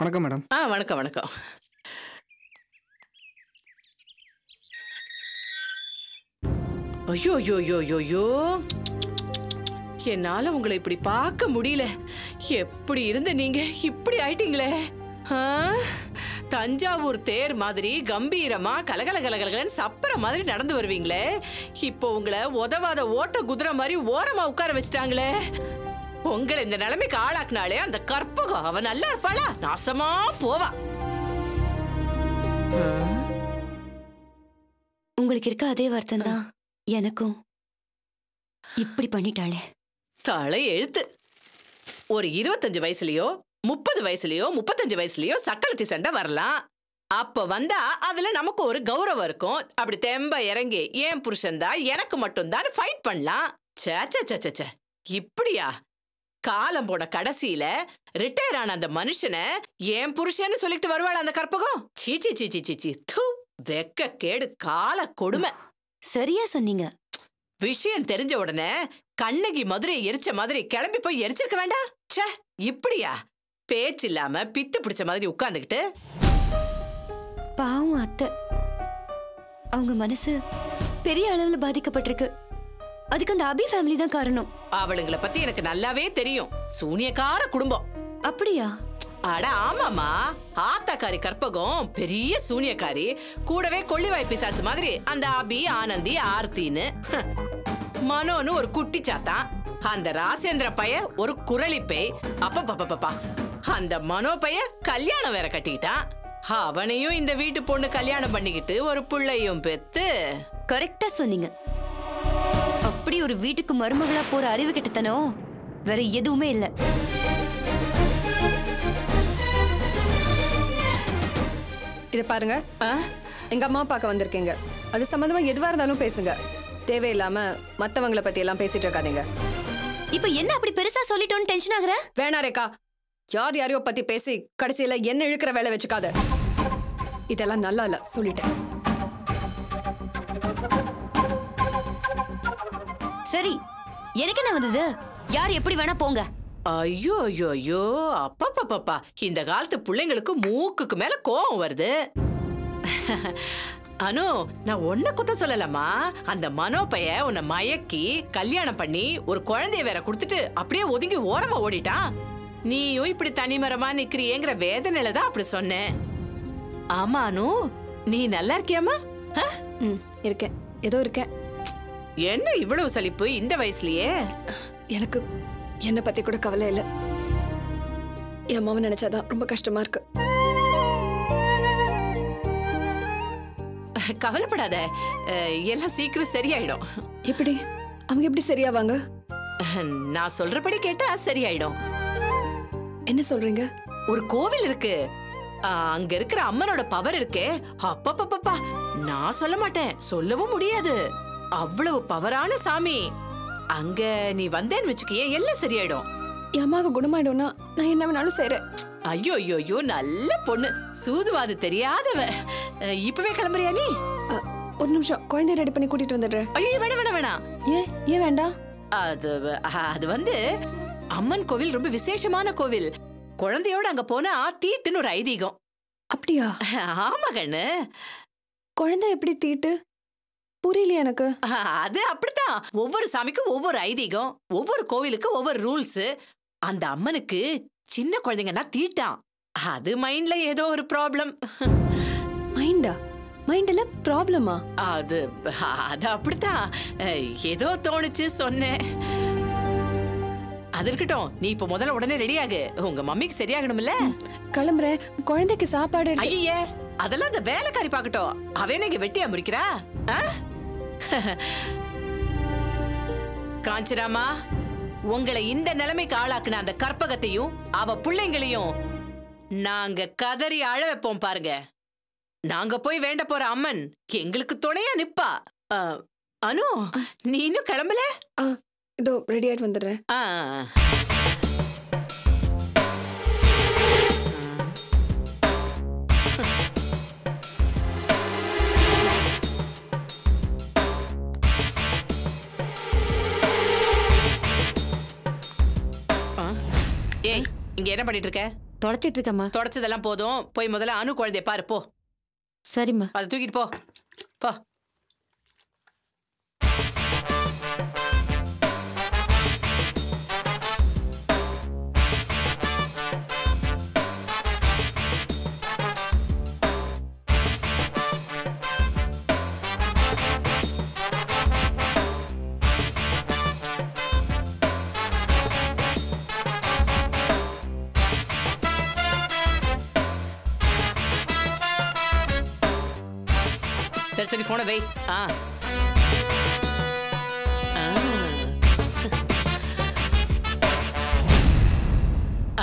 வணக்கம் மேடம். வணக்கம் வணக்கம். ஐயோ ஐயோ ஐயோ ஐயோ, என்னால உங்களை இப்படி பார்க்க முடியல. எப்படி இருந்த நீங்க இப்படி ஆயிட்டீங்களே. தஞ்சாவூர் தேர் மாதிரி கம்பீரமா கலகல கலகலன்னு சப்பர மாதிரி நடந்து வருவீங்களே, இப்போ உங்களை உதவாத ஓட்ட குதிரை மாதிரி ஓரமா உட்கார வச்சுட்டாங்களே. உங்களை இந்த நிலைமைக்கு ஆளாக்குனாலே அந்த கற்பகம் அவ நல்லா இருப்பாளா? நாசமா போவா. உங்களுக்கு இருக்க அதே வருத்தம் தான் எனக்கும். இப்படி பண்ணிட்டாளே. தலை எழுத்து. ஒரு 25 வயசுலயோ 30 வயசுலயோ 35 வயசுலயோ சக்களத்தி சண்டை வரலாம். அப்ப வந்தா அதுல நமக்கு ஒரு கௌரவம் இருக்கும். அப்படி தெம்ப இறங்கி ஏன் புருஷன் தான் எனக்கு மட்டும் தான் ஃபைட் பண்ணலாம். சே இப்படியா? காலம் போன கடைசியில ரிட்டையர் ஆன அந்த மனுஷனை ஏன் புருஷன்னு சொல்லிட்டு வருவாள் அந்த கற்பகம்? சீச்சி சீச்சி சீச்சி, வெக்க கேடு, கால கொடுமை. சரியா சொன்னீங்க. விஷயம் தெரிஞ்ச உடனே கண்ணகி மதுரையை எரிச்ச மாதிரி கிளம்பி போய் எரிச்சிருக்க வேண்டாம். சே, இப்படியா? பேச்சு இல்லாம பித்து பிடிச்ச மாதிரி உட்கார்ந்துகிட்டு. பாவம் அத்தை, அவங்க மனசு பெரிய அளவுல பாதிக்கப்பட்டிருக்கு. அதுக்கு அந்த அபி ஃபேமிலி தான் காரணம். அவளுங்களை பத்தி எனக்கு நல்லாவே தெரியும். சூனியக்கார குடும்பம். அப்படியா? அட ஆமாமா, ஆத்தாக்காரி கற்பகம் பெரிய சூனியக்காரி. கூடவே கொள்ளிவாய் பிசாசு மாதிரி அந்த அபி, ஆனந்தி, ஆர்த்தின்னு. மனோன்னு ஒரு குட்டி சாத்தான். அந்த ராசேந்திர பைய ஒரு குரலி பேய். அப்பப்பா, அந்த மனோ பைய கல்யாணம் வேற கட்டிக்கிட்டான். அவனையும் இந்த வீட்டு பொண்ணு கல்யாணம் பண்ணிக்கிட்டு ஒரு பிள்ளையும் பெத்து. கரெக்டா சொன்னீங்க. அப்படி ஒரு வீட்டுக்கு மருமகளா போற அறிவு கெட்டத்தனம் வேற எதுவுமே இல்ல. இத பாருங்க, எங்க அம்மா பார்க்க வந்திருக்கீங்க. அது சம்பந்தமா எதுவா இருந்தாலும் பேசுங்க. தேவையில்லாம மத்தவங்கள பத்தி எல்லாம் பேசிட்டு இருக்காதீங்க. இப்ப என்ன அப்படி பெருசா சொல்லிட்டோன்னு டென்ஷன் ஆகுற? வேணா ரேகா, யார் யாரையோ பத்தி பேசி கடைசியில என்ன இழுக்கிற வேலை வச்சுக்காத. இதெல்லாம் நல்லா இல்ல, சொல்லிட்டேன். சரி, எனக்கு என்ன வந்தது? யார் எப்படி வேணா போங்க. ஐயோ ஐயோ ஐயோ, அப்பப்பா, இந்த காலத்து பிள்ளைங்களுக்கு மூக்குக்கு மேல கோவம் வருது. அனு, நான் ஒன்ன குத்த சொல்லலாமா? அந்த மனோ பைய உன்னை மயக்கி கல்யாணம் பண்ணி ஒரு குழந்தைய வேற கொடுத்துட்டு அப்படியே ஒதுங்கி ஓரமா ஓடிட்டான். நீயும் இப்படி தனிமரமா நிக்கிறியேங்கிற வேதனையில தான் அப்படி சொன்னேன். ஆமா அனு, நீ நல்லா இருக்கியாமா? இருக்கேன், ஏதோ இருக்கேன். என்ன இவ்வளவு சலிப்பு இந்த வயசுலயே? எனக்கு என்ன பத்தி கூட கவலை இல்ல. என் அம்மாவை நினைச்சாதான் ரொம்ப கஷ்டமா இருக்கு. கவலைப்படாத, எல்லாம் சீக்கிரம் சரியாயிடும். எப்படி? அவங்க எப்படி சரியாவாங்க? நான் சொல்றபடி கேட்டா சரியாயிடும். என்ன சொல்றீங்க? ஒரு கோவில் இருக்கு, அங்க இருக்கிற அம்மனோட பவர் இருக்கே, அப்பப்பப்பா, நான் சொல்ல மாட்டேன், சொல்லவும் முடியாது. அவ்வளவு பவரான சாமி. அங்க நீ வந்தேன்னு வச்சுக்கியே, எல்லாம் சரியாயிடும். என் அம்மாவுக்கு குணமாயிடும்னா நான் என்ன வேணாலும் செய்யறேன். ஐயோ ஐயோ ஐயோ, நல்ல பொண்ணு, சூதுவாது தெரியாதவ. இப்பவே கிளம்புறியா நீ? ஒரு நிமிஷம், குழந்தைய ரெடி பண்ணி கூட்டிட்டு வந்துடுறேன். ஐயோ வேணாம். ஏன் வேண்டாம்? அது வந்து அம்மன் கோவில் ரொம்ப விசேஷமான கோவில். குழந்தையோட அங்க போனா தீட்டுன்னு ஒரு ஐதீகம். அப்படியா? ஆமா கண்ணு. குழந்தை எப்படி தீட்டு? புரியல எனக்கு. அது அப்படித்தான், ஒவ்வொரு சாமிக்கும் ஒவ்வொரு ஐதீகம், ஒவ்வொரு கோவிலுக்கு ஒவ்வொரு ரூல்ஸ். அந்த அம்மனுக்கு சின்ன குழந்தைங்கன்னா தீட்டான். அது மைண்ட்ல ஏதோ ஒரு ப்ராப்ளம். மைண்டா? மைண்ட்ல ப்ராப்ளமா? அது அப்படித்தான், ஏதோ தோணுச்சு சொன்னேன். அது இருக்கட்டும், நீ இப்ப முதல்ல உடனே ரெடியாகு, உங்க மம்மிக்கு சரியாகணும்ல. கிளம்புறேன். குழந்தைக்கு சாப்பாடு. ஐயே, அதெல்லாம் அந்த வேலைக்காரி பாக்கட்டும். அவன் இங்க வெட்டியா முடிக்கிறா? காஞ்சராமா, உங்களை இந்த நிலைமைக்கு ஆளாக்குன அந்த கற்பகத்தையும் அவ பிள்ளைங்களையும் நாங்க கதறி அழ வைப்போம் பாருங்க. நாங்க போய் வேண்ட போற அம்மன் எங்களுக்கு துணையா நிப்பா. அனு, நீ இன்னும் கிளம்பல? இதோ ரெடி ஆயிட்டு வந்துடுறேன். ஏய், இங்க என்ன பண்ணிட்டு இருக்க? தொடச்சிட்டு இருக்கேம்மா. தொடச்சதெல்லாம் போதும், போய் முதல்ல அனு குழந்தைய பாரு போ. சரிம்மா. அதை தூக்கிட்டு போ போ. சரி சரி போன வை.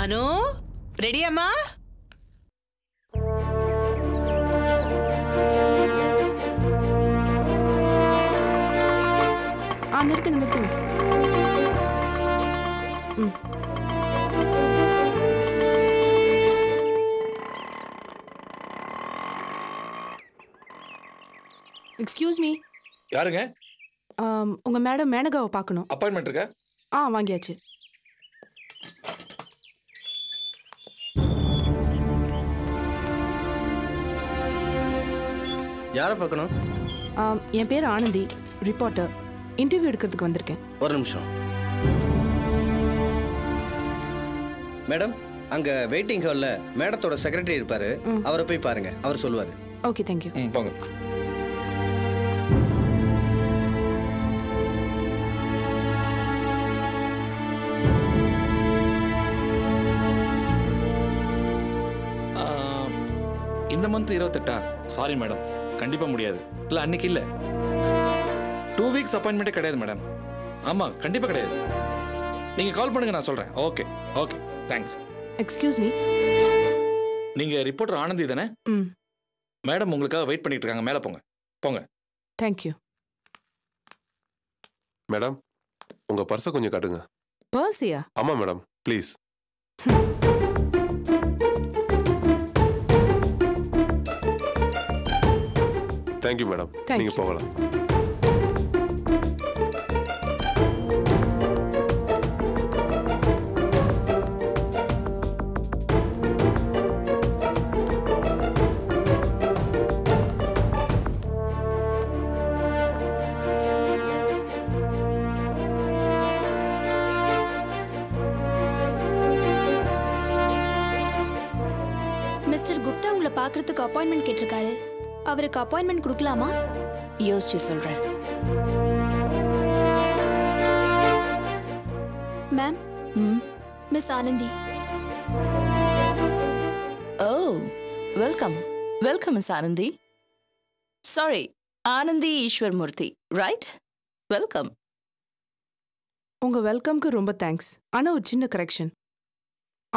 அனு ரெடியாம்மா? நிறுத்துங்க நிறுத்துங்க. Excuse me. யாருங்க? உங்க மேடம் மேனகாவை பார்க்கணும். அப்பாயின்மெண்ட் இருக்கா? வாங்கியாச்சு. யாரை பார்க்கணும்? என் பேர் ஆனந்தி, ரிப்போர்ட்டர். இன்டர்வியூ எடுக்கிறதுக்கு வந்திருக்கேன். ஒரு நிமிஷம் மேடம். அங்க வெயிட்டிங் ஹால்ல மேடத்தோட செக்ரட்டரி இருப்பாரு, அவரை போய் பாருங்க, அவர் சொல்லுவாரு. Okay, thank you. போங்க. இந்த மந்த் 28. சாரி மேடம், கண்டிப்பா முடியாது. இல்ல அன்னைக்கு இல்ல, 2 வீக்ஸ் அப்பாயின்மெண்டே கிடையாது மேடம். ஆமா கண்டிப்பா கிடையாது. நீங்க கால் பண்ணுங்க, நான் சொல்றேன். Okay okay, thanks. Excuse me. நீங்க ரிப்போர்ட்டர் ஆனந்தி தானே? மேடம் உங்களுக்காக வெயிட் பண்ணிட்டு இருக்காங்க, மேல போங்க போங்க. தேங்க்யூ. மேடம் உங்க பர்ஸை கொஞ்சம் காட்டுங்க. பர்ஸியா? ஆமா மேடம், ப்ளீஸ். தேங்க்யூ மேடம், நீங்க போகலாம். மிஸ்டர் குப்தா உங்களை பார்க்கறதுக்கு அப்பாயின்மெண்ட் கேட்டிருக்காரு. அவருக்கு அப்பாயின்மெண்ட் கொடுக்கலாமா? யோசிச்சு சொல்றேன். Ma'am, miss Anandhi. Oh, welcome welcome miss Anandhi. Sorry, Anandhi Eswar Murthy, right? Welcome. உங்க வெல்கம்க்கு ரொம்ப தேங்க்ஸ். ஆனா ஒரு சின்ன கரெக்ஷன்.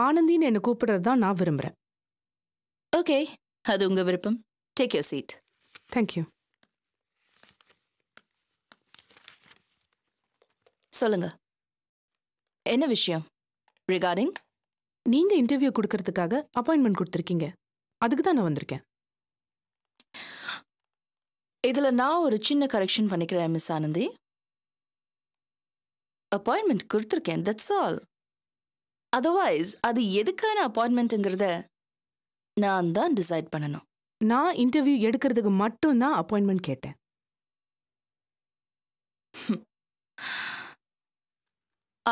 ஆனந்தின்னு என்ன கூப்பிடுறது தான் நான் விரும்புறேன். ஓகே, அது உங்க விருப்பம். Take your seat. Thank you. சொல்லுங்க, என்ன விஷயம்? Regarding? நீங்க இன்டர்வியூ கொடுக்கறதுக்காக அப்பாயின்மெண்ட் கொடுத்திருக்கீங்க, அதுக்கு தான் நான் வந்திருக்கேன். இதுல நான் ஒரு சின்ன கரெக்ஷன் பண்ணிக்கிறேன் மிஸ் ஆனந்தி. அப்பாயின்மெண்ட் கொடுத்திருக்கேன், that's all. Otherwise, அது எதுக்கான அப்பாயின்மெண்ட்ங்கிறத நான் தான் டிசைட் பண்ணணும். நான் இன்டர்வியூ எடுக்கிறதுக்கு மட்டும் தான் அப்பாயின்மெண்ட் கேட்டேன்.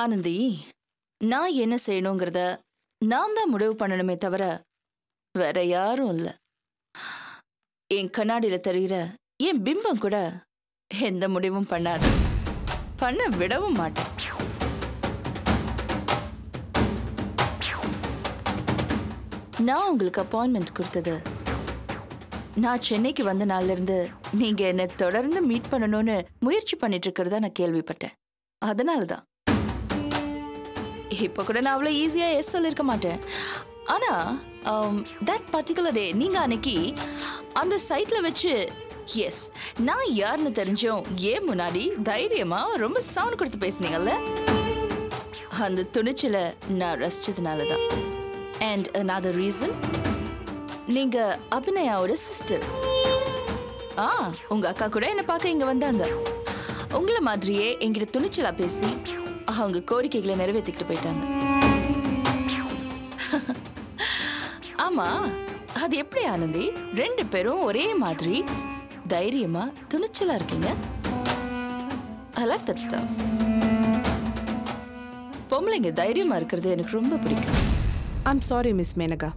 ஆனந்தி, நான் என்ன செய்யணுங்கிறத நான் தான் முடிவு பண்ணணுமே தவிர வேற யாரும் இல்லை. என் கண்ணாடியில தெரிகிற என் பிம்பம் கூட எந்த முடிவும் பண்ணாது, பண்ண விடவும் மாட்டேன். நான் உங்களுக்கு அப்பாயின்மெண்ட் கொடுத்தது நான் சென்னைக்கு வந்த நாள்ல இருந்து நீங்க என்ன தொடர்ந்து மீட் பண்ணணும்னு முயற்சி பண்ணிட்டு இருக்கிறதா நான் கேள்விப்பட்டேன். அதனாலதான் இப்ப கூட நான் அவ்வளவு ஈஸியா எஸ் சொல்லிருக்க மாட்டேன். ஆனா தட் பர்டிகுலர் டே நீங்க அன்னைக்கு அந்த சைட்ல வச்சு எஸ் நான் யாருன்னு தெரிஞ்சோம் ஏன் முன்னாடி தைரியமா ரொம்ப சவுண்ட் கொடுத்து பேசுனீங்கல்ல, அந்த துணிச்சல நான் ரசிச்சதுனாலதான். அண்ட் another reason, நீங்க அபிநயாவோட சிஸ்டர். உங்க அக்கா கூட என்ன பார்க்க இங்க வந்தாங்க. உங்கள மாதிரியே என்கிட்ட துணிச்சலா பேசி அவங்க கோரிக்கைகளை நிறைவேற்றிக்கிட்டு போயிட்டாங்க. ஆமா, அது எப்படி ஆனந்தி? 2 பேரும் ஒரே மாதிரி தைரியமா துணிச்சலா இருக்கீங்க. I like that stuff. பொம்பளைங்க தைரியமா இருக்கிறது எனக்கு ரொம்ப பிடிக்கும். ஐம் சாரி மிஸ் மேனகா,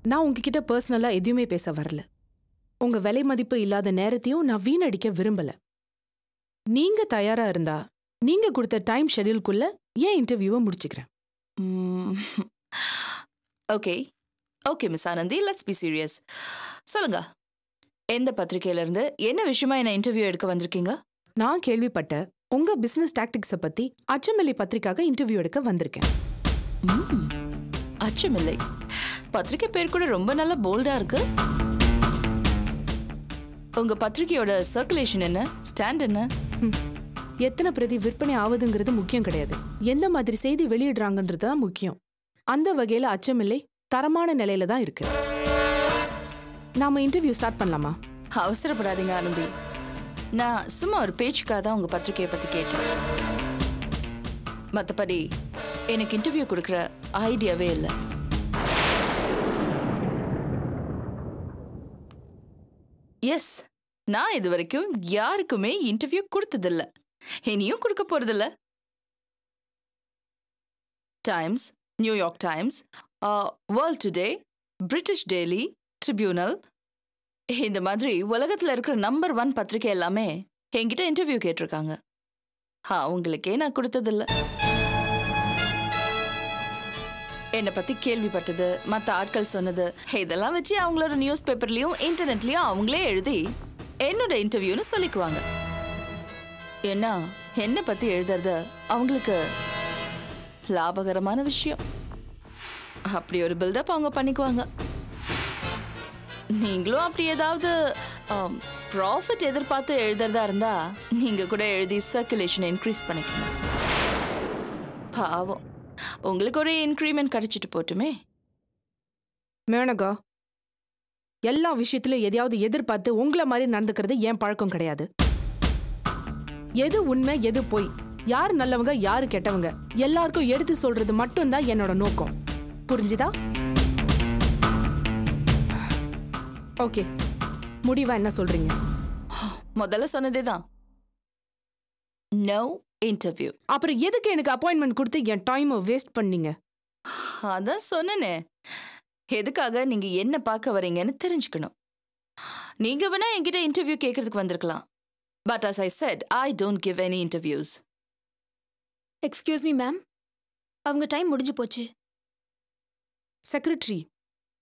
நான் உங்ககிட்ட பர்சனலா எதுவுமே பேச வரல. உங்க விலை மதிப்பு இல்லாத நேரத்தையும் நான் வீணடிக்க விரும்பல. நீங்க தயாரா இருந்தா நீங்க கொடுத்த டைம் ஷெட்யூல்குள்ள ஏன் இன்டர்வியூவை முடிச்சுக்கிறேன். Okay okay miss Anandhi, let's be serious. சொல்லுங்க, எந்த பத்திரிகையில இருந்து என்ன விஷயமா என்ன இன்டர்வியூ எடுக்க வந்திருக்கீங்க? நான் கேள்விப்பட்ட உங்க பிசினஸ் டாக்டிக்ஸை பத்தி அச்சமில்லை பத்திரிக்காக இன்டர்வியூ எடுக்க வந்திருக்கேன். அச்சமில்லை பத்திரிகை பேர் கூட ரொம்ப நல்லா போல்டா இருக்கு. உங்க பத்திரிகையோட சர்க்குலேஷன் என்ன, ஸ்டாண்ட் என்ன? எத்தனை பிரதி விற்பனை ஆகுதுங்கிறது முக்கியம் கிடையாது, எந்த மாதிரி செய்தி வெளியிடுறாங்கன்றது தான் முக்கியம். அந்த வகையில அச்சமில்லை தரமான நிலையில தான் இருக்கு. நாம இன்டர்வியூ ஸ்டார்ட் பண்ணலாமா? அவசரப்படாதீங்க ஆனந்தி, நான் சும்மா ஒரு பேச்சுக்காக தான் உங்க பத்திரிகையை பத்தி கேட்டேன். மற்றபடி எனக்கு இன்டர்வியூ கொடுக்குற ஐடியாவே இல்லை. எஸ், நான் இது வரைக்கும் யாருக்குமே இன்டர்வியூ கொடுத்ததில்ல, இனியும் கொடுக்க போறதில்ல. Times, New York times, world today, British daily, tribunal, இந்த மாதிரி உலகத்துல இருக்கிற நம்பர் 1 பத்திரிகை எல்லாமே என்கிட்ட இன்டர்வியூ கேட்டிருக்காங்க. அவங்களுக்கே நான் கொடுத்ததில்ல. என்னை பத்தி கேள்விப்பட்டது, மற்ற ஆட்கள் சொன்னது, இதெல்லாம் வச்சு அவங்களோட நியூஸ் பேப்பர்லயும் இன்டர்நெட்லயும் அவங்களே எழுதி என்னோட இன்டர்வியூன்னு சொல்லிக்குவாங்க. ஏன்னா என்னை பத்தி எழுதுறது அவங்களுக்கு லாபகரமான விஷயம். அப்படி ஒரு பில்டப் அவங்க பண்ணிக்குவாங்க. நீங்களும் அப்படி ஏதாவது ப்ராஃபிட் எதிர்பார்த்து எழுதுறதா இருந்தா நீங்க கூட எழுதி சர்க்குலேஷனை இன்க்ரீஸ் பண்ணிக்கணும். பாவம், உங்களுக்கு ஒரு இன்க்ரிமெண்ட் கிடைச்சிட்டு போட்டுமே. மேனகா, எல்லா விஷயத்திலும் எதையாவது எதிர்பார்த்து உங்களை மாதிரி நடந்துக்கிறது என் பழக்கம் கிடையாது. எது உண்மை எது பொய், யார் நல்லவங்க யாரு கெட்டவங்க எல்லாருக்கும் எடுத்து சொல்றது மட்டும்தான் என்னோட நோக்கம். புரிஞ்சுதா? ஓகே, முடிவா என்ன சொல்றீங்க? முதல்ல சொன்னதேதான், நோ இன்டர்வியூ. அப்புறம் எதுக்கு எனக்கு அப்பாயின்மெண்ட் கொடுத்து என் டைமை வேஸ்ட் பண்ணீங்க? அதான் சொன்னேனே, எதுக்காக நீங்க என்ன பார்க்க வரீங்கன்னு தெரிஞ்சுக்கணும். நீங்க வேணா என்கிட்ட இன்டர்வியூ கேட்கறதுக்கு வந்திருக்கலாம். But as I said, I don't give any interviews. Excuse me ma'am, அவங்க டைம் முடிஞ்சு போச்சு. செக்ரட்டரி,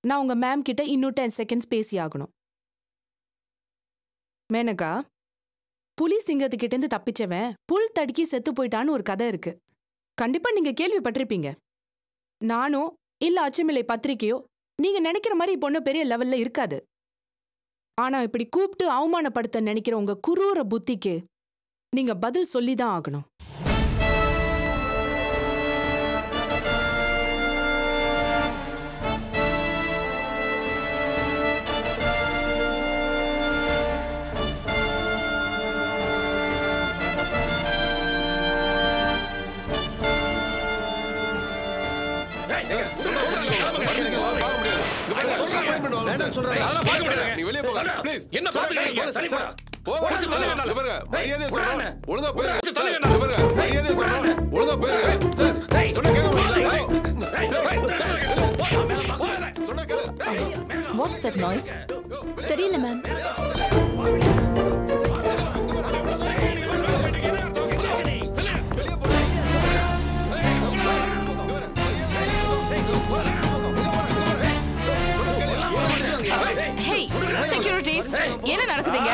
நான் உங்க மேம் கிட்ட இன்னும் 10 செகண்ட்ஸ் பேசி ஆகணும். மேனகா, புலி சிங்கத்துக்கிட்ட இருந்து தப்பிச்சவன் புல் தடுக்கி செத்து போயிட்டான்னு ஒரு கதை இருக்கு. கண்டிப்பா நீங்க கேள்விப்பட்டிருப்பீங்க. நானோ இல்ல அச்சமில்லை பத்திரிக்கையோ நீங்க நினைக்கிற மாதிரி பொண்ணு பெரிய லெவல்ல இருக்காது. ஆனா இப்படி கூப்பிட்டு அவமானப்படுத்த நினைக்கிற உங்க குரூர புத்திக்கு நீங்க பதில் சொல்லிதான் ஆகணும். What's that noise? தெரியல மேம். Hey, securities, என்ன நடக்குதுங்க?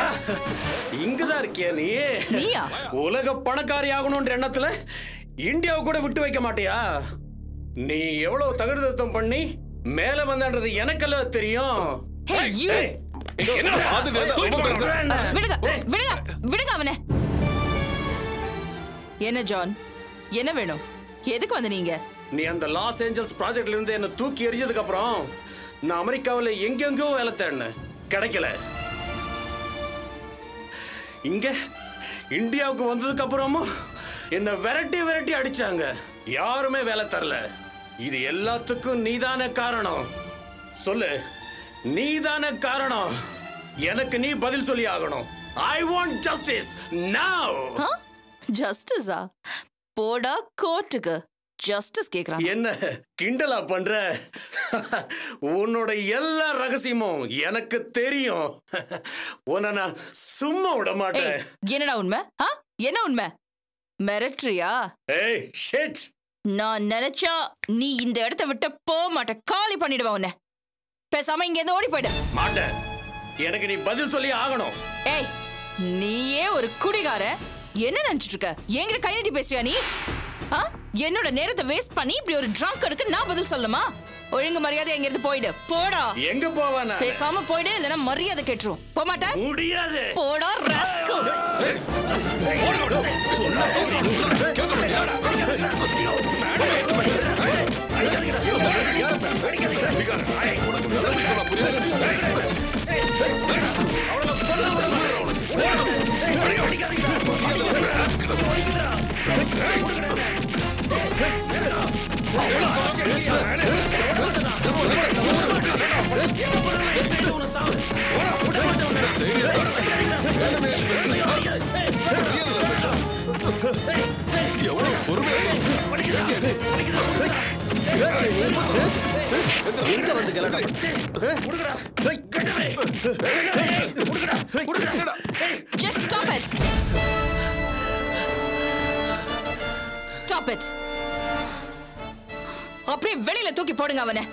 இங்கதான் இருக்கியா நீ? நீயா? உலக பணக்காரி ஆகணும்ன்ற எண்ணத்துல இந்தியாவை கூட விட்டு வைக்க மாட்டியா? நீ எவ்வளவு தகுதித்தம் பண்ணி மேல வந்தன்றது எனக்கெல்லாம் தெரியும். Hey, you! விடுங்க அவனை. என்ன ஜான், என்ன வேணும்? எதுக்கு வந்து நீங்க? நீ அந்த லாஸ் ஏஞ்சல்ஸ் ப்ராஜெக்ட்ல இருந்து என்ன தூக்கி எறிஞ்சதுக்கு அப்புறம் நான் அமெரிக்காவில் எங்கெங்கோ வேலை தேடினேன், கிடைக்கல. இங்க இந்தியாவுக்கு வந்ததுக்கு அப்புறமும் என்ன விரட்டி அடிச்சாங்க, யாருமே வேலை தரல. இது எல்லாத்துக்கும் நீதானே காரணம். சொல்லு, நீதானே காரணம். எனக்கு நீ பதில் சொல்லி ஆகணும். I want justice now. ஜஸ்டிஸா? போடா கோர்ட்டுக்கு. ஜஸ்டிஸ் கேக்குறான். என்ன கிண்டலா பண்ற? உன்னோட எல்லா ரகசியமும் எனக்கு தெரியும். உன்னை நான் சும்மா விட மாட்டேன். என்னடா உண்மை? என்ன உண்மை? மிரட்ரியா? ஏய் ஷிட். நான் நினைச்சா நீ இந்த இடத்தை விட்டு போக மாட்ட. காலி பண்ணிடுவா உன்னை. பேசாம இங்க இருந்து ஓடி போயிடு. மாட்டேன். எனக்கு நீ பதில் சொல்லி ஆகணும். ஏய், நீயே ஒரு குடிகார. என்ன நினைச்சிட்டு இருக்க? என்கிட்ட கை நீட்டி பேசுறியா நீ? என்னோட நேரத்தை வேஸ்ட் பண்ணி இப்படி ஒரு ட்ரங்க் எடுக்க நான் பதில் சொல்லமா? ஒழுங்கு மரியாதை எங்க இருந்து போயிடு. போடா. எங்க போவானா? பேசாம போயிடு, இல்லனா மரியாதை கேட்டுரும். போக மாட்டேன். முடியாது. போடா ராஸ்கல். எங்க வந்து கலடா? Just stop it. Stop it. அப்படியே வெளியில தூக்கி போடுங்க அவனை.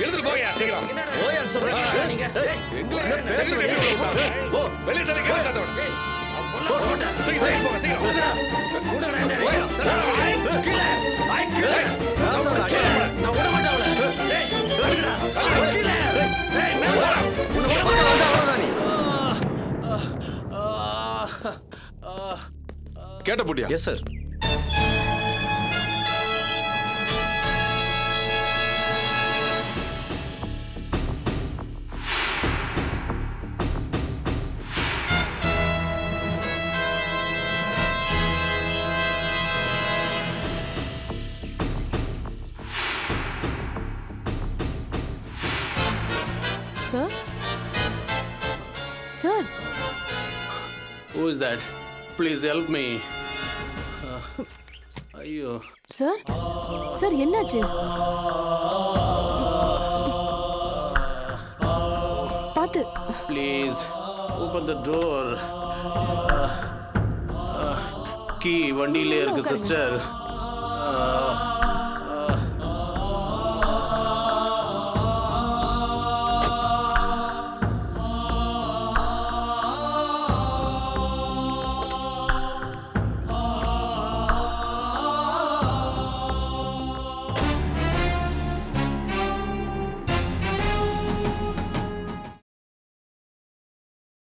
எழுந்துட்டு போயா சீக்கிரம். ஓயான்னு சொல்றேன். வெளியே தள்ளி கேஸ் சாத்தவன். தூக்கி போங்க சீக்கிரம். கேட்ட போட்டியா? Yes sir. Sir? Sir? Who is that? Please help me. ஐயோ. Sir? Sir, என்னாச்சு? பாத்து. Please open the door. Key வண்டியிலே இருக்கு சிஸ்டர்.